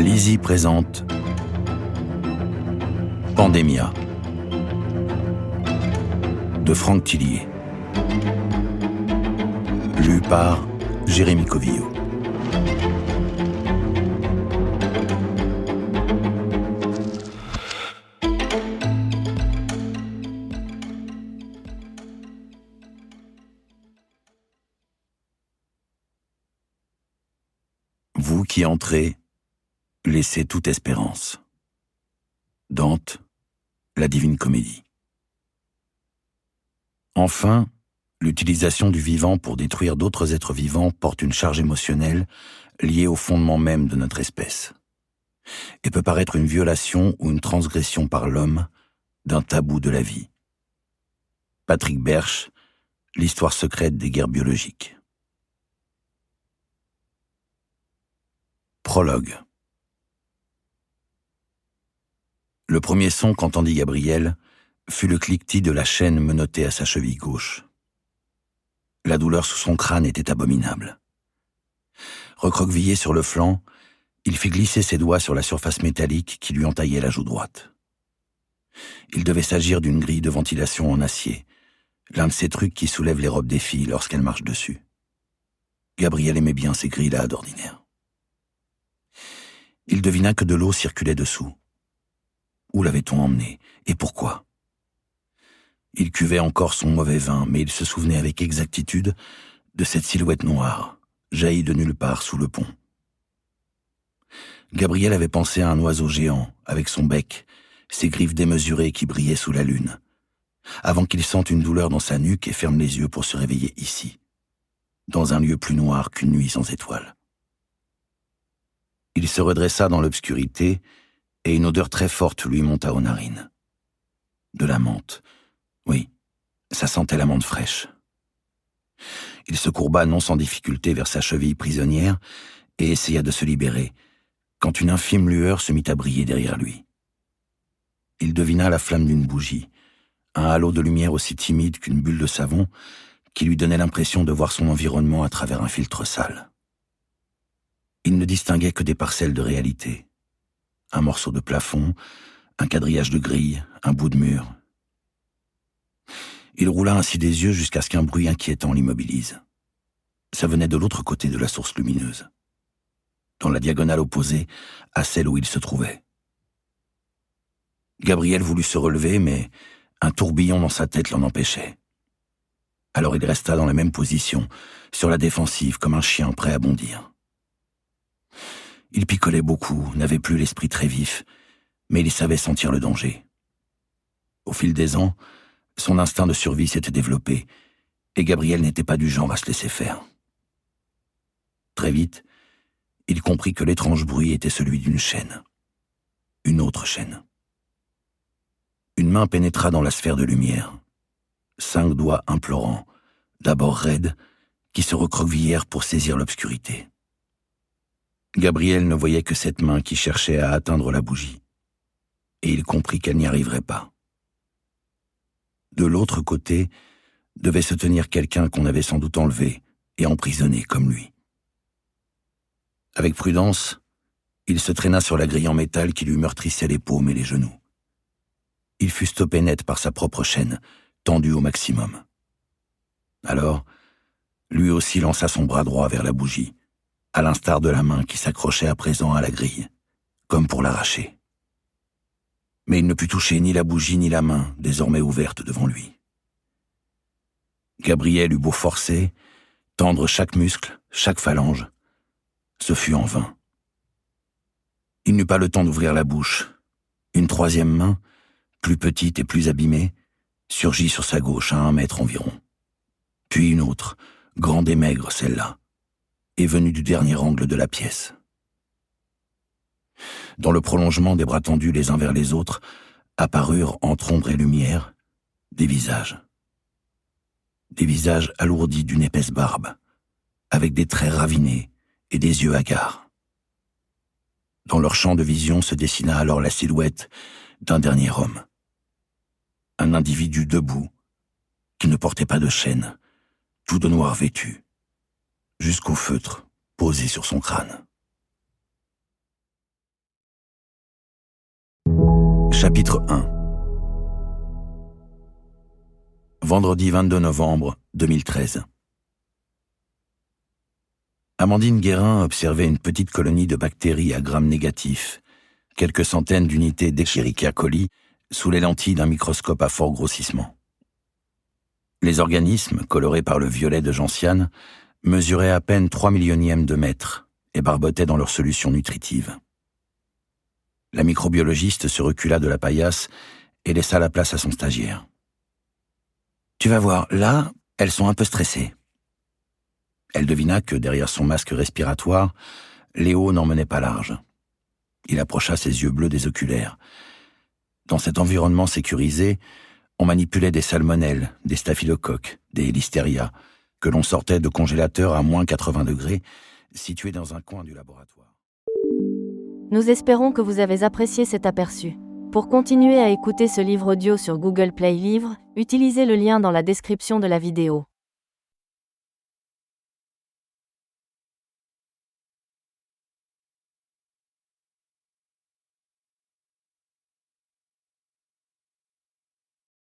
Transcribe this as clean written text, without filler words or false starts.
Lizzie présente Pandémia de Franck Tillier. Lu par Jérémy Covillo. Vous qui entrez, laissez toute espérance. Dante, la Divine Comédie. Enfin, l'utilisation du vivant pour détruire d'autres êtres vivants porte une charge émotionnelle liée au fondement même de notre espèce, et peut paraître une violation ou une transgression par l'homme d'un tabou de la vie. Patrick Berch, L'histoire secrète des guerres biologiques. Prologue. Le premier son qu'entendit Gabriel fut le cliquetis de la chaîne menottée à sa cheville gauche. La douleur sous son crâne était abominable. Recroquevillé sur le flanc, il fit glisser ses doigts sur la surface métallique qui lui entaillait la joue droite. Il devait s'agir d'une grille de ventilation en acier, l'un de ces trucs qui soulèvent les robes des filles lorsqu'elles marchent dessus. Gabriel aimait bien ces grilles-là d'ordinaire. Il devina que de l'eau circulait dessous. Où l'avait-on emmené et pourquoi? Il cuvait encore son mauvais vin, mais il se souvenait avec exactitude de cette silhouette noire, jaillie de nulle part sous le pont. Gabriel avait pensé à un oiseau géant, avec son bec, ses griffes démesurées qui brillaient sous la lune, avant qu'il sente une douleur dans sa nuque et ferme les yeux pour se réveiller ici, dans un lieu plus noir qu'une nuit sans étoiles. Il se redressa dans l'obscurité et une odeur très forte lui monta aux narines. De la menthe. Oui, ça sentait la menthe fraîche. Il se courba non sans difficulté vers sa cheville prisonnière et essaya de se libérer, quand une infime lueur se mit à briller derrière lui. Il devina la flamme d'une bougie, un halo de lumière aussi timide qu'une bulle de savon qui lui donnait l'impression de voir son environnement à travers un filtre sale. Il ne distinguait que des parcelles de réalité. Un morceau de plafond, un quadrillage de grille, un bout de mur. Il roula ainsi des yeux jusqu'à ce qu'un bruit inquiétant l'immobilise. Ça venait de l'autre côté de la source lumineuse, dans la diagonale opposée à celle où il se trouvait. Gabriel voulut se relever, mais un tourbillon dans sa tête l'en empêchait. Alors il resta dans la même position, sur la défensive, comme un chien prêt à bondir. Il picolait beaucoup, n'avait plus l'esprit très vif, mais il savait sentir le danger. Au fil des ans, son instinct de survie s'était développé, et Gabriel n'était pas du genre à se laisser faire. Très vite, il comprit que l'étrange bruit était celui d'une chaîne. Une autre chaîne. Une main pénétra dans la sphère de lumière. 5 doigts implorants, d'abord raides, qui se recroquevillèrent pour saisir l'obscurité. Gabriel ne voyait que cette main qui cherchait à atteindre la bougie, et il comprit qu'elle n'y arriverait pas. De l'autre côté devait se tenir quelqu'un qu'on avait sans doute enlevé et emprisonné comme lui. Avec prudence, il se traîna sur la grille en métal qui lui meurtrissait les paumes et les genoux. Il fut stoppé net par sa propre chaîne, tendue au maximum. Alors, lui aussi lança son bras droit vers la bougie, à l'instar de la main qui s'accrochait à présent à la grille, comme pour l'arracher. Mais il ne put toucher ni la bougie ni la main, désormais ouverte devant lui. Gabriel eut beau forcer, tendre chaque muscle, chaque phalange, ce fut en vain. Il n'eut pas le temps d'ouvrir la bouche. Une troisième main, plus petite et plus abîmée, surgit sur sa gauche à 1 mètre environ. Puis une autre, grande et maigre celle-là, est venue du dernier angle de la pièce. Dans le prolongement des bras tendus les uns vers les autres, apparurent entre ombre et lumière des visages. Des visages alourdis d'une épaisse barbe, avec des traits ravinés et des yeux hagards. Dans leur champ de vision se dessina alors la silhouette d'un dernier homme. Un individu debout, qui ne portait pas de chaîne, tout de noir vêtu, jusqu'au feutre posé sur son crâne. Chapitre 1. Vendredi 22 novembre 2013. Amandine Guérin observait une petite colonie de bactéries à grammes négatifs, quelques centaines d'unités d'Escherichia coli, sous les lentilles d'un microscope à fort grossissement. Les organismes, colorés par le violet de gentiane, mesuraient à peine 3 millionièmes de mètre et barbotaient dans leur solution nutritive. La microbiologiste se recula de la paillasse et laissa la place à son stagiaire. « Tu vas voir, là, elles sont un peu stressées. » Elle devina que derrière son masque respiratoire, Léo n'en menait pas large. Il approcha ses yeux bleus des oculaires. Dans cet environnement sécurisé, on manipulait des salmonelles, des staphylocoques, des listeria, que l'on sortait de congélateurs à moins 80 degrés, situés dans un coin du laboratoire. Nous espérons que vous avez apprécié cet aperçu. Pour continuer à écouter ce livre audio sur Google Play Livres, utilisez le lien dans la description de la vidéo.